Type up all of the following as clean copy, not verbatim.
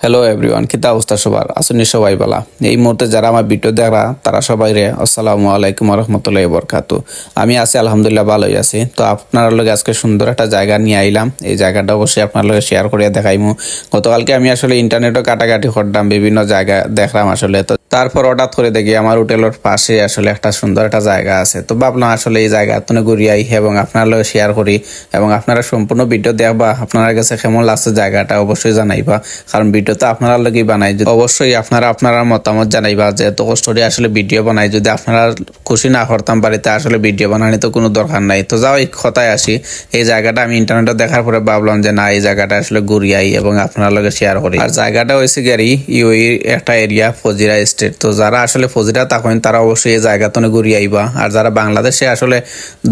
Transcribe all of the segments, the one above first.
Hello everyone, কিতা অবস্থা সবার? আসুন সবাই বলা। এই মুহূর্তে যারা আমার ভিডিও দেখা তারা সবাই রে আসসালামু আলাইকুম রহমতুল্লাহ বরকাতু। আমি আছি আলহামদুলিল্লাহ, ভালোই আছি। তো আপনার লগে আজকে সুন্দর একটা জায়গা নিয়ে আইলাম। এই জায়গাটা অবশ্যই আপনার লগে শেয়ার করিয়া দেখাইমু। গতকালকে আমি আসলে ইন্টারনেটও কাটাকাটি করতাম, বিভিন্ন জায়গা দেখলাম আসলে। তো তারপর হঠাৎ করে দেখি আমার হোটেলের পাশে আসলে একটা সুন্দর একটা জায়গা আছে। তো ভাবলাম আসলে এই জায়গা তুমি ঘুরিয়াই এবং আপনার লগে শেয়ার করি, এবং আপনারা সম্পূর্ণ ভিডিও দেখবা। আপনার কাছে কেমন লাগছে জায়গাটা অবশ্যই জানাইবা, কারণ ভিডিও তো আপনারা লগেই বানাই। অবশ্যই আপনারা মতামত জানাইবা যে এত কষ্ট করে আসলে ভিডিও বানাই, যদি আপনারা খুশি না করতাম বাড়িতে আসলে ভিডিও বানানি তো কোনো দরকার নাই। তো যাও এই কথায় আসি, এই জায়গাটা আমি ইন্টারনেটে দেখার পরে ভাবলাম যে না, এই জায়গাটা আসলে ঘুরিয়াই এবং আপনার লগে শেয়ার করি। আর জায়গাটা হয়েছে গাড়ি ইউই একটা এরিয়া, ফজিরা স্টেট। তো যারা আসলে ফজিরা থাকেন তারা অবশ্যই এই জায়গা তো ঘুরিয়ে আইবা, আর যারা বাংলাদেশে আসলে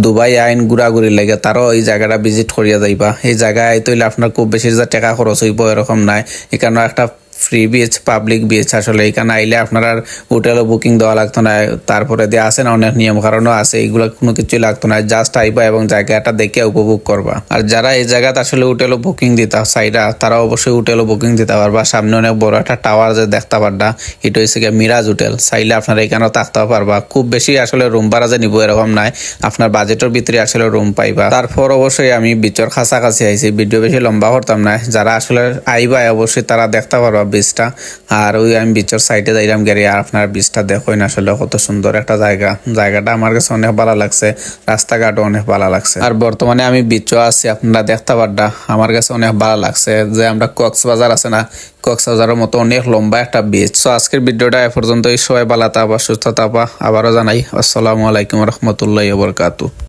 দুবাই আইন ঘুরাঘুরি লাগে তারাও এই জায়গাটা ভিজিট করিয়া যাইবা। এই জায়গায় আইতে হইলে আপনার খুব বেশি যে টাকা খরচ হইব এরকম নাই। এখানে একটা ফ্রি বিচ, পাবলিক বিচ। আসলে এখানে আইলে আপনার হোটেলও বুকিং দেওয়া লাগতো না, তারপরে দিয়ে আসে না অনেক নিয়ম কারণও আছে, এগুলো কোনো কিছুই লাগতো না। জাস্ট আইবা এবং জায়গাটা দেখে উপভোগ করবা। আর যারা এই জায়গাতে আসলে হোটেলও বুকিং দিতা চাইরা তারা অবশ্যই হোটেলও বুকিং দিতে পারবা। সামনে অনেক বড় একটা টাওয়ার যে দেখতে পারবা, এটা হচ্ছে গিয়ে মিরাজ হোটেল। চাইলে আপনারা এখানেও থাকতেও পারবা। খুব বেশি আসলে রুম ভাড়া যে নিব এরকম নাই, আপনার বাজেটের ভিতরে আসলে রুম পাইবা। তারপর অবশ্যই আমি বিচর কাছাকাছি আইছি, ভিডিও বেশি লম্বা করতাম না। যারা আসলে আইবা অবশ্যই তারা দেখতে পারবা বীজটা। আর ওই আমি বিচের সাইডে যাইলাম গেরি, আর আপনার বীজটা দেখোই আসলে কত সুন্দর একটা জায়গা। জায়গাটা আমার কাছে অনেক ভালো লাগছে, রাস্তাঘাটও অনেক ভালো লাগছে। আর বর্তমানে আমি বিচও আছি, আপনারা দেখতে পারডা। আমার কাছে অনেক ভালো লাগছে যে আমরা কক্সবাজার আছে না, কক্সবাজারের মতো অনেক লম্বা একটা বিচ। তো আজকের ভিডিওটা এ পর্যন্তই। সবাই ভালো থাকবা, সুস্থ থাকবা। আবারও জানাই আসসালামু আলাইকুম রহমতুল্লাহ বরকাতু।